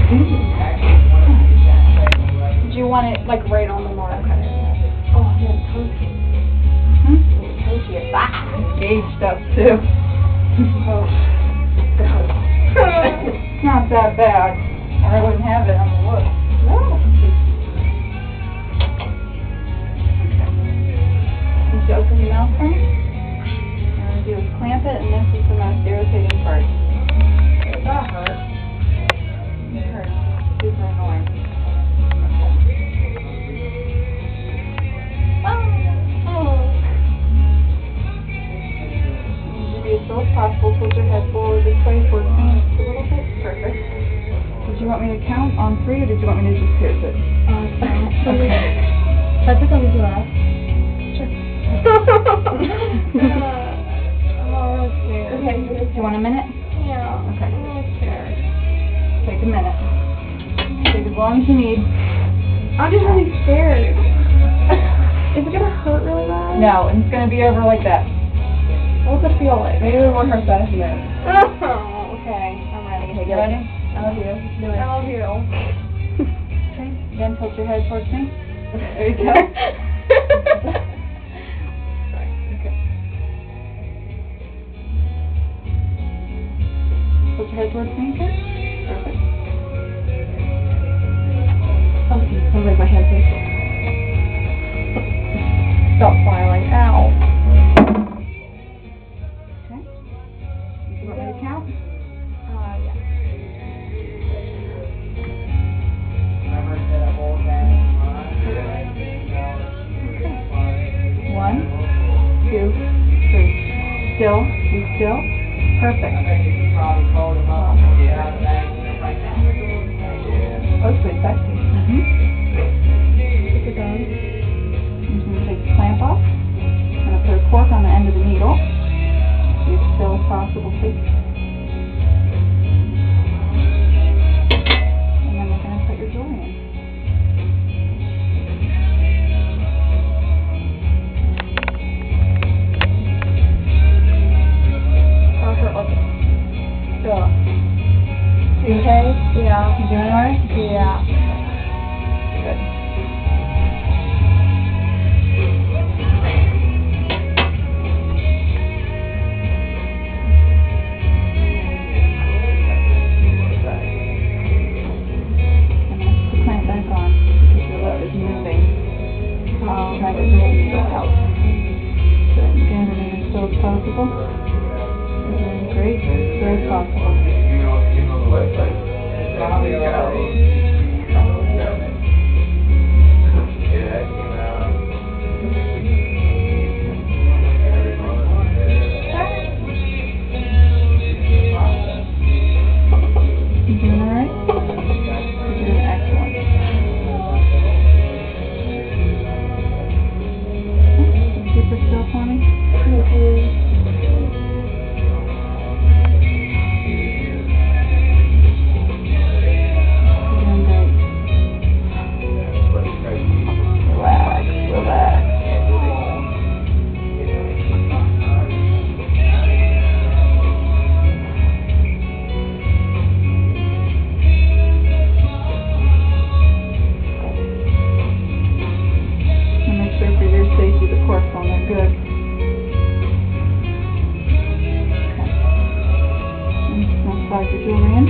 Do you want it like right on the mark? Oh, yeah, toasty. Toasty. Gauge stuff too. It's not that bad. Or I wouldn't have it on the wood. No. Can you open your mouth for me? What I'm going to do is clamp it, and this is the most irritating part. That hurt. It hurts. Super annoying. Be as still as possible. Put your head forward this way towards me just a little bit. Perfect. Did you want me to count on 3, or did you want me to just pierce it? Okay. That's just on the left. Oh, scared. Okay. Do you want a minute? Yeah. Okay. I'm scared. Take a minute. Take as long as you need. I'm just really scared. Is it gonna hurt really bad? No, and it's going to be over like that. What's it feel like? Maybe we want her specimen. Oh, okay. I'm ready. Okay, you ready? I love you. Do it. I love you. Okay. Then tilt your head towards me. There you go. Okay. Tilt your head towards me, okay? Perfect. Sounds like my hands are stop smiling. Ow. Okay. You want me to count? Yeah. Okay. 1, 2, 3. Still. Be still. Perfect. Oh, it's pretty sexy. Is it done? I'm just going to take the clamp off. I'm going to put a cork on the end of the needle. Be as still as possible, please. And then we're going to put your jewelry in. How hurt was it? Still. You okay? Yeah. You doing alright? Yeah. Good. And then put the clamp back on because your lip is moving. Try to get the needle out. So again, remain as still as possible. You're doing great. As good as possible. You doing alright? You're doing excellent. Keep her still for me. You're doing great. Relax, relax. And make sure for your safety the cork's on there good. Okay. And just slide your jewelry in.